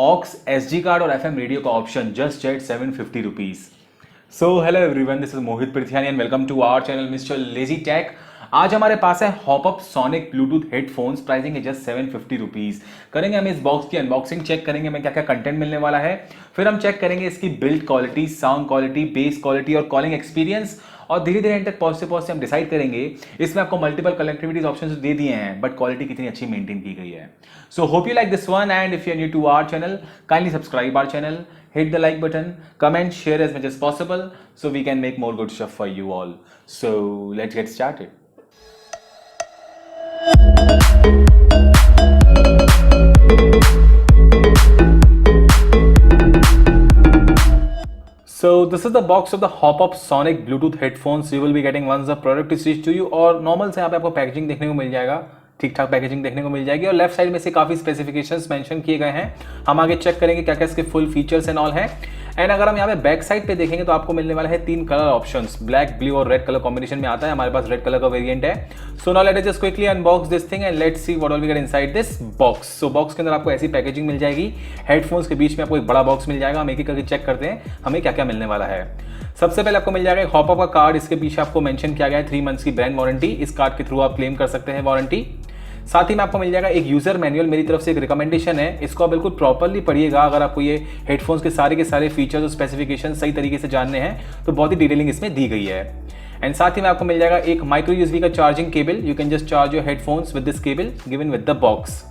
Aux, SD card और FM radio का option just at 750 rupees. So hello everyone, this is Mohit Prithyani and welcome to our channel mister Lazy Tech. आज हमारे पास है Hopup Sonic Bluetooth headphones, pricing है just 750 rupees. करेंगे हम इस बॉक्स की अनबॉक्सिंग, चेक करेंगे हमें क्या क्या कंटेंट मिलने वाला है, फिर हम चेक करेंगे इसकी build quality, sound quality, base quality और कॉलिंग एक्सपीरियंस, और धीरे धीरे एंड तक पहुंचते पहुंचते हम डिसाइड करेंगे। इसमें आपको मल्टीपल कनेक्टिविटीज ऑप्शंस दे दिए हैं, बट क्वालिटी कितनी अच्छी मेंटेन की गई है। So hope you like this one, and if you are new to our channel, kindly subscribe our channel, hit the like button, comment, share as much as possible so we can make more good stuff for you all. So let's get started. So this is the box of the Hoppup Sonic Bluetooth headphones you will be getting once the product is reached to you। और normal से यहाँ पे आपको packaging देखने को मिल जाएगा, ठीक ठाक पैकेजिंग देखने को मिल जाएगी, और लेफ्ट साइड में से काफी स्पेसिफिकेशंस मेंशन किए गए हैं। हम आगे चेक करेंगे क्या क्या इसके फुल फीचर्स एंड ऑल हैं। एंड अगर हम यहाँ पे बैक साइड पे देखेंगे तो आपको मिलने वाला है 3 कलर ऑप्शंस, ब्लैक, ब्लू और रेड कलर कॉम्बिनेशन में आता है। हमारे पास रेड कलर का वेरिएंट है। So now let us just quickly unbox this thing and let's see what all we get inside this box. So box के अंदर आपको ऐसी पैकेजिंग मिल जाएगी, हेडफोन्स के बीच में आपको एक बड़ा बॉक्स मिल जाएगा। हम एक एक करके चेक करते हैं हमें क्या क्या मिलने वाला है। सबसे पहले आपको मिल जाएगा हॉपअप का कार्ड। इसके पीछे आपको मेंशन किया गया है 3 मंथ्स की ब्रांड वारंटी। इस कार्ड के थ्रू आप क्लेम कर सकते हैं वारंटी। साथ ही में आपको मिल जाएगा एक यूजर मैनुअल, मेरी तरफ से एक रिकमेंडेशन है, इसको आप बिल्कुल प्रॉपर्ली पढ़िएगा। अगर आपको ये हेडफोन्स के सारे फीचर्स और स्पेसिफिकेशन सही तरीके से जानने हैं तो बहुत ही डिटेलिंग इसमें दी गई है। एंड साथ ही में आपको मिल जाएगा एक माइक्रो यूएसबी का charging cable. You can just charge your headphones with this cable given with the box.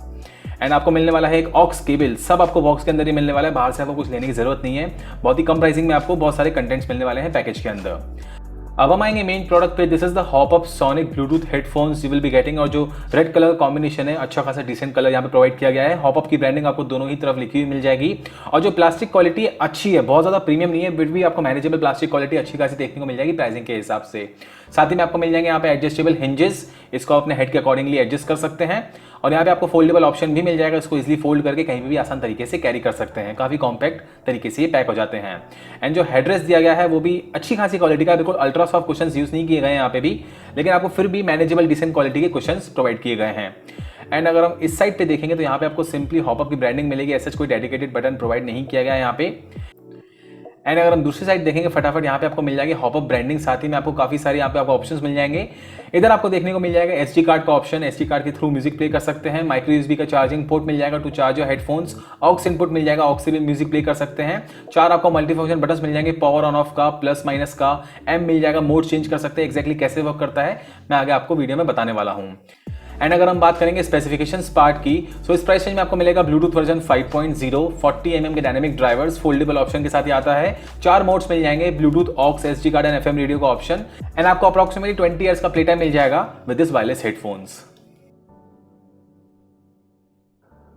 And आपको मिलने वाला है एक ऑक्स केबल। सब आपको बॉक्स के अंदर ही मिलने वाला है, बाहर से आपको कुछ लेने की जरूरत नहीं है। बहुत ही कम प्राइसिंग में आपको बहुत सारे कंटेंट्स मिलने वाले हैं पैकेज के अंदर। अब हम आएंगे मेन प्रोडक्ट पे। This is the Hopup Sonic Bluetooth headphones you will be getting. और जो रेड कलर कॉम्बिनेशन है, अच्छा खासा डिसेंट कलर यहाँ पे प्रोवाइड किया गया है। हॉपअप की ब्रांडिंग आपको दोनों ही तरफ लिखी हुई मिल जाएगी। और जो प्लास्टिक क्वालिटी अच्छी है, बहुत ज्यादा प्रीमियम नहीं है, बट भी आपको मैनेजेबल प्लास्टिक क्वालिटी अच्छी खासी देखने को मिल जाएगी प्राइसिंग के हिसाब से। साथ ही में आपको मिल जाएंगे यहाँ पे एडजस्टेबल हिंजेस, इसको अपने हेड के अकॉर्डिंगली एडजस्ट कर सकते हैं। और यहाँ पे आपको फोल्डेबल ऑप्शन भी मिल जाएगा, इसको इजीली फोल्ड करके कहीं भी आसान तरीके से कैरी कर सकते हैं। काफी कॉम्पैक्ट तरीके से ये पैक हो जाते हैं। एंड जो हेडरेस्ट दिया गया है वो भी अच्छी खासी क्वालिटी का, बिल्कुल अल्ट्रा सॉफ्ट कुशन्स यूज नहीं किए गए हैं यहाँ पे भी, लेकिन आपको फिर भी मैनेजेबल डिसेंट क्वालिटी के कुशन्स प्रोवाइड किए गए हैं। एंड अगर हम इस साइड पे देखेंगे तो यहाँ पे आपको सिंपली हॉपअप की ब्रांडिंग मिलेगी, ऐसा कोई डेडिकेटेड बटन प्रोवाइड नहीं किया गया है यहाँ पे। एंड अगर हम दूसरी साइड देखेंगे फटाफट, यहाँ पे आपको मिल जाएगी हॉपअप ब्रांडिंग। साथ ही में आपको काफी सारे यहाँ पे आपको ऑप्शंस मिल जाएंगे। इधर आपको देखने को मिल जाएगा एसडी कार्ड का ऑप्शन, एसडी कार्ड के थ्रू म्यूजिक प्ले कर सकते हैं। माइक्रो यूएसबी का चार्जिंग पोर्ट मिल जाएगा to charge your headphones. Aux input मिल जाएगा, ऑक्स से भी म्यूजिक प्ले कर सकते हैं। 4 आपको मल्टीफंक्शन बटन्स मिल जाएंगे, पावर ऑन ऑफ का, प्लस माइनस का। एम मिल जाएगा, मोड चेंज कर सकते हैं। एक्जैक्टली कैसे वर्क करता है मैं आगे आपको वीडियो में बताने वाला हूँ। एंड अगर हम बात करेंगे स्पेसिफिकेशंस पार्ट की, सो इस प्राइस रेंज में आपको मिलेगा ब्लूटूथ वर्जन 5.0, 40 mm के डायनेमिक ड्राइवर्स, फोल्डेबल ऑप्शन के साथ ही आता है। 4 मोड्स मिल जाएंगे, Bluetooth, aux, SD card and FM radio का ऑप्शन। एंड आपको अप्रॉक्सिमेटली 20 ईयर्स का प्ले टाइम मिल जाएगा विद दिस वायरलेस हेडफोन्स।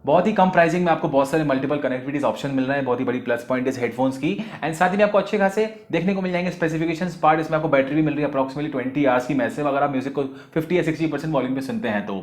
बहुत ही कम प्राइसिंग में आपको बहुत सारे मल्टीपल कनेक्टिविटीज ऑप्शन मिल रहे हैं, बहुत ही बड़ी प्लस पॉइंट इस हेडफोन्स की। एंड साथ ही में आपको अच्छे खासे देखने को मिल जाएंगे स्पेसिफिकेशंस पार्ट। इसमें आपको बैटरी भी मिल रही है अप्रॉक्सिमेटली 20 आवर्स की मैसिव, अगर आप म्यूजिक को 50 या 60% वॉल्यूम पे सुनते हैं तो।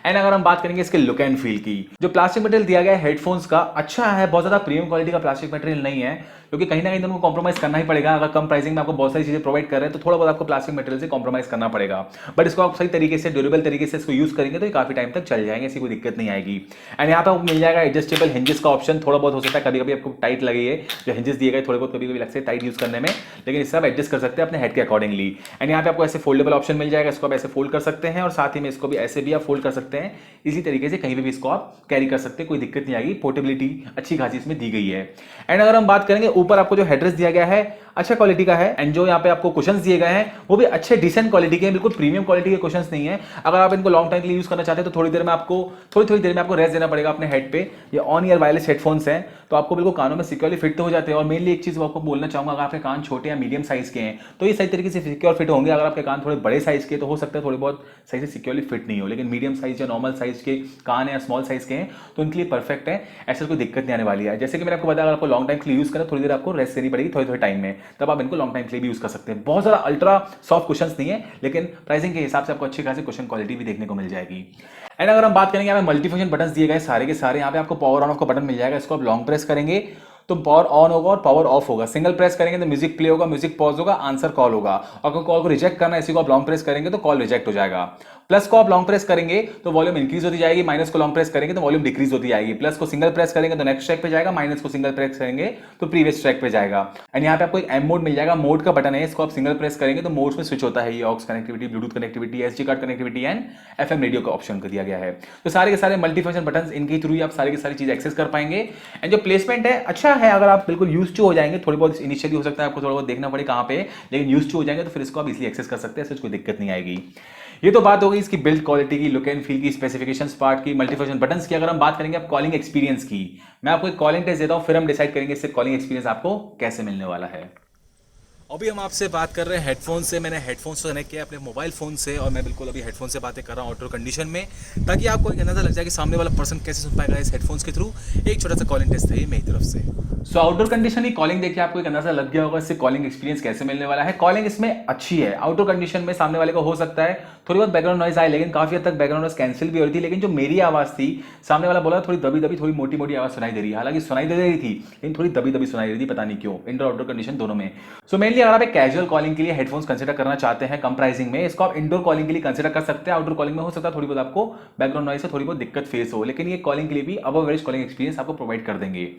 एंड अगर हम बात करेंगे इसके लुक एंड फील की, जो प्लास्टिक मटेरियल दिया गया है हेडफोन्स का अच्छा है, बहुत ज्यादा प्रीमियम क्वालिटी का प्लास्टिक मटेरियल नहीं है, क्योंकि कहीं ना कहीं उनको कॉम्प्रोमाइज करना ही पड़ेगा। अगर कम प्राइसिंग में आपको बहुत सारी चीजें प्रोवाइड कर रहे हैं तो थोड़ा बहुत आपको प्लास्टिक मटेरियल से कॉम्प्रोमाइज करना पड़ेगा। बट इसको आप सही तरीके से, ड्यूरेबल तरीके से इसको यूज करेंगे तो ये काफी टाइम तक चल जाएंगे, ऐसी कोई दिक्कत नहीं आएगी। एंड यहाँ पे आपको मिल जाएगा एडजस्टेबल हिंजेस का ऑप्शन। थोड़ा बहुत हो सकता है कभी कभी आपको टाइट लगे, जो हिंजेस दिए गए थोड़े बहुत कभी कभी लगते हैं टाइट यूज करने में, लेकिन इससे आप एडजस्ट कर सकते हैं अपने हेड के अकॉर्डिंगली। एंड यहाँ पे आपको ऐसे फोल्डेबल ऑप्शन मिल जाएगा, इसको आप ऐसे फोल्ड कर सकते हैं, और साथ ही में इसको भी ऐसे भी आप फोल्ड कर सकते हैं। इसी तरीके से कहीं भी इसको आप कैरी कर सकते हैं, कोई दिक्कत नहीं आएगी। पोर्टेबिलिटी अच्छी खासी इसमें दी गई है। एंड अगर हम बात करेंगे, ऊपर आपको जो हेडरेस्ट दिया गया है अच्छा क्वालिटी का है। एंड जो यहाँ पे आपको कुशन्स दिए गए हैं वो भी अच्छे डिसेंट क्वालिटी के हैं, बिल्कुल प्रीमियम क्वालिटी के कुशन्स नहीं है। अगर आप इनको लॉन्ग टाइम के लिए यूज करना चाहते हैं तो थोड़ी देर में आपको रेस्ट देना पड़ेगा अपने हेड पे। ये ऑन ईयर वायरलेस हेडफोन्स हैं तो आपको बिल्कुल कानों में सिक्योरली फिट तो हो जाते हैं। और मेनली एक चीज आपको बोलना चाहूंगा, अगर आपके कान छोटे या मीडियम साइज के हैं तो ये सही तरीके से सिक्योर फिट होंगे। अगर आपके कान थोड़े बड़े साइज के तो हो सकता है थोड़े बहुत सही से सिक्योरली फिट नहीं हो, लेकिन मीडियम साइज या नॉर्मल साइज के कान या स्मॉल साइज के हैं तो उनके लिए परफेक्ट है, ऐसा कोई दिक्कत नहीं आने वाली है। जैसे कि मैंने आपको बताया, अगर आपको लॉन्ग टाइम के लिए यूज करें थोड़ी देर आपको रेस्ट देनी पड़ेगी थोड़े टाइम में, तब आप इनको लॉन्ग टाइम के लिए भी यूज कर सकते हैं। बहुत ज्यादा अल्ट्रा सॉफ्ट कुशन्स नहीं है, लेकिन प्राइसिंग के हिसाब से आपको अच्छी खासी कुशन क्वालिटी भी देखने को मिल जाएगी। एंड अगर हम बात करेंगे, यहाँ पे मल्टीफंक्शन बटन दिए गए सारे के सारे। यहाँ पे आपको पावर ऑन ऑफ का बटन मिल जाएगा, इसको आप लॉन्ग प्रेस करेंगे तो पावर ऑन होगा और पावर ऑफ होगा। सिंगल प्रेस करेंगे तो म्यूजिक प्ले होगा, म्यूजिक पॉज होगा, आंसर कॉल होगा। और अगर कॉल को रिजेक्ट करना है, इसी को आप लॉन्ग प्रेस करेंगे तो कॉल रिजेक्ट हो जाएगा। प्लस को आप लॉन्ग प्रेस करेंगे तो वॉल्यूम इंक्रीज होती जाएगी, माइनस को लॉन्ग प्रेस करेंगे तो वॉल्यूम डिक्रीज होती जाएगी। प्लस को सिंगल प्रेस करेंगे तो नेक्स्ट ट्रैक पे जाएगा, माइनस को सिंगल प्रेस करेंगे तो प्रीवियस ट्रैक पे जाएगा। एंड यहाँ पे आपको एक एम मोड मिल जाएगा, मोड का बटन है, इसको आप सिंगल प्रेस करेंगे तो मोड्स में स्विच होता है। ये aux connectivity, Bluetooth connectivity, SD card connectivity and FM radio का ऑप्शन कर दिया गया है। तो सारे के सारे मल्टी फंक्शन बटन, इनके थ्रू ही आप सारी की सारी चीज एक्सेस कर पाएंगे। एंड जो प्लेसमेंट है अच्छा है, अगर आप बिल्कुल यूज टू हो जाएंगे, थोड़ी बहुत इनिशियली हो सकता है आपको थोड़ा बहुत देखना पड़े कहाँ पे, लेकिन यूज टू हो जाएंगे तो फिर इसको आप इजिली एक्सेस कर सकते हैं, ऐसे कोई दिक्कत नहीं आएगी। ये तो बात हो गई इसकी बिल्ड क्वालिटी की, लुक एंड फील की, स्पेसिफिकेशंस पार्ट की, मल्टीफंक्शन बटन्स की। अगर हम बात करेंगे आप कॉलिंग एक्सपीरियंस की, मैं आपको एक कॉलिंग टेस्ट देता हूं, फिर हम डिसाइड करेंगे इससे कॉलिंग एक्सपीरियंस आपको कैसे मिलने वाला है। अभी हम आपसे बात कर रहे हैं हेडफोन से। मैंने हेडफोन से कनेक्ट किया अपने मोबाइल फोन से और मैं बिल्कुल अभी हेडफोन से बातें कर रहा हूँ आउटडोर कंडीशन में, ताकि आपको एक अंदाजा लग जाए कि सामने वाला पर्सन कैसे सुन पाएगा इस हेडफोन्स के थ्रू। एक छोटा सा कॉलिंग टेस्ट है मेरी तरफ से। सो आउटडोर कंडीशन की कॉलिंग देखिए आपको एक अंदाजा लग गया होगा इससे कॉलिंग एक्सपीरियंस कैसे मिलने वाला है। कॉलिंग इसमें अच्छी है। आउटडोर कंडीशन में सामने वाले को हो सकता है थोड़ी बहुत बैकग्राउंड नॉइज आए, लेकिन काफी हद तक बैकग्राउंड नॉइज कैंसिल भी हो रही थी। लेकिन जो मेरी आवाज थी, सामने वाला बोला थोड़ी दबी दबी, थोड़ी मोटी मोटी आवाज सुनाई दे रही है। हालांकि सुनाई दे रही थी लेकिन थोड़ी दबी दबी सुनाई दे रही थी, पता नहीं क्यों, इंडोर आउटडोर कंडीशन दोनों में। सो मेनली अगर आप एक कैजुअल कॉलिंग के लिए हेडफोन्स कंसीडर करना चाहते हैं कम प्राइसिंग में, इसको आप इंडोर कॉलिंग के लिए कंसीडर कर सकते हैं। आउटडोर कॉलिंग में हो सकता है थोड़ी बहुत आपको बैकग्राउंड नॉइज से थोड़ी बहुत दिक्कत फेस हो, लेकिन ये कॉलिंग के लिए भी अबव एवरेज कॉलिंग एक्सपीरियंस आपको प्रोवाइड कर देंगे।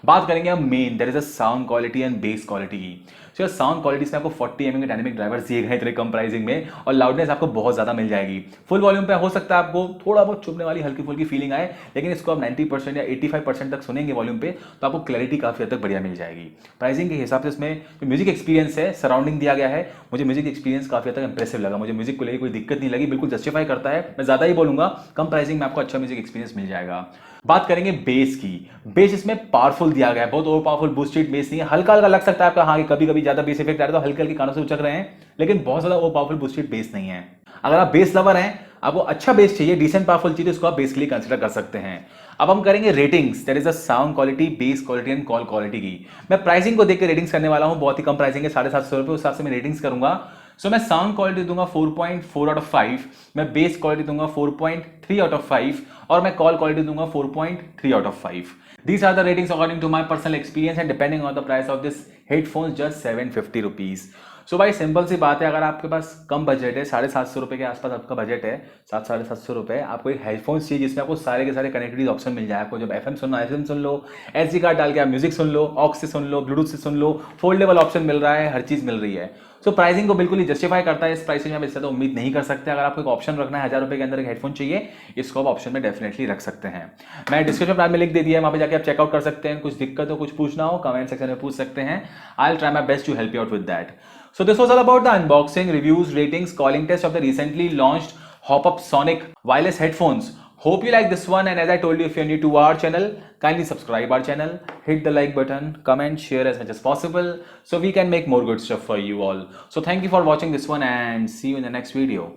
बात करेंगे हम main, there is a sound quality and bass quality की। सो साउंड क्वालिटी में आपको 40 mm के डायनेमिक ड्राइवर्स दिए गए इतने कम प्राइसिंग में, और लाउडनेस आपको बहुत ज्यादा मिल जाएगी। फुल वॉल्यूम पे हो सकता है आपको थोड़ा बहुत चुभने वाली हल्की फुल्की फीलिंग आए, लेकिन इसको आप 90% या 85% तक सुनेंगे वॉल्यूम पे तो आपको क्लैरिटी काफी हद तक बढ़िया मिल जाएगी। प्राइसिंग के हिसाब से इसमें जो म्यूजिक एक्सपीरियंस है, सराउंडिंग दिया गया है, मुझे म्यूजिक एक्सपीरियंस काफी हद तक इंप्रेसिव लगा। मुझे म्यूजिक को लेकर कोई दिक्कत नहीं लगी, बिल्कुल जस्टिफाई करता है। मैं ज्यादा ही बोलूंगा, कम प्राइसिंग में आपको अच्छा म्यूजिक एक्सपीरियंस मिल जाएगा। बात करेंगे बेस की। बेस इसमें पावरफुल दिया गया है, बहुत ओवर पावरफुल बूस्टेड बेस नहीं है। हल्का हल्का लग सकता है आपका, हाँ कभी कभी ज्यादा बेस इफेक्ट आ रहा है तो हल्के हल्के कानों से उचक रहे हैं, लेकिन बहुत ज्यादा ओवर पावरफुल बूस्टेड बेस नहीं है। अगर आप बेस लवर हैं, आपको अच्छा बेस चाहिए, डिसेंट पावरफुल चाहिए, तो इसको आप बेस के लिए कंसीडर कर सकते हैं। अब हम करेंगे ratings, that is a sound quality, base quality and call quality की। मैं प्राइसिंग को देख के रेटिंग्स करने वाला हूं, बहुत ही कम प्राइसिंग है, 750 रुपए, उस हिसाब से मैं रेटिंग्स करूंगा। सो मैं साउंड क्वालिटी दूंगा 4.4 आउट ऑफ 5, मैं बेस क्वालिटी दूंगा 4.3 आउट ऑफ 5, और मैं कॉल क्वालिटी दूंगा 4.3 out of 5। These are the ratings according to my personal experience and depending on the price of this headphones, just 750 rupees. सो भाई simple सी बात है, अगर आपके पास कम बजट है, 750 रुपए के आसपास आपका बजट है, 700-750 रुपए, आपको एक हेडफोन्स चाहिए जिसमें आपको सारे के सारे कनेक्टिविटी ऑप्शन मिल जाए। आपको जब एफएम सुनना एफएम सुन लो, एसडी कार्ड डाल के आप म्यूजिक सुन लो, ऑक्स से सुन लो, ब्लूटूथ से सुन लो, फोल्डेबल ऑप्शन मिल रहा है, हर चीज मिल रही है। सो प्राइसिंग को बिल्कुल ही जस्टिफाई करता है। इस प्राइसिंग में आप इससे तो उम्मीद नहीं कर सकते। अगर आपको एक ऑप्शन रखना है 1000 रुपए के अंदर एक हेडफोन चाहिए, इसको आप ऑप्शन में डेफिनेटली रख सकते हैं। मैं डिस्क्रिप्शन में लिंक दे दिया है, वहां पे जाके आप चेकआउट कर सकते हैं। कुछ दिक्कत हो, कुछ पूछना हो, कमेंट सेक्शन में पूछ सकते हैं। I will try my best to help you out with that. So this was all about the unboxing, reviews, ratings, calling test of the recently launched Hoppup Sonic wireless headphones. Hope you like this one, and as I told you, if you're new to our channel, kindly subscribe our channel, hit the like button, comment, share as much as possible so we can make more good stuff for you all. So thank you for watching this one and see you in the next video.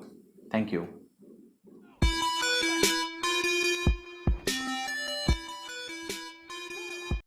Thank you.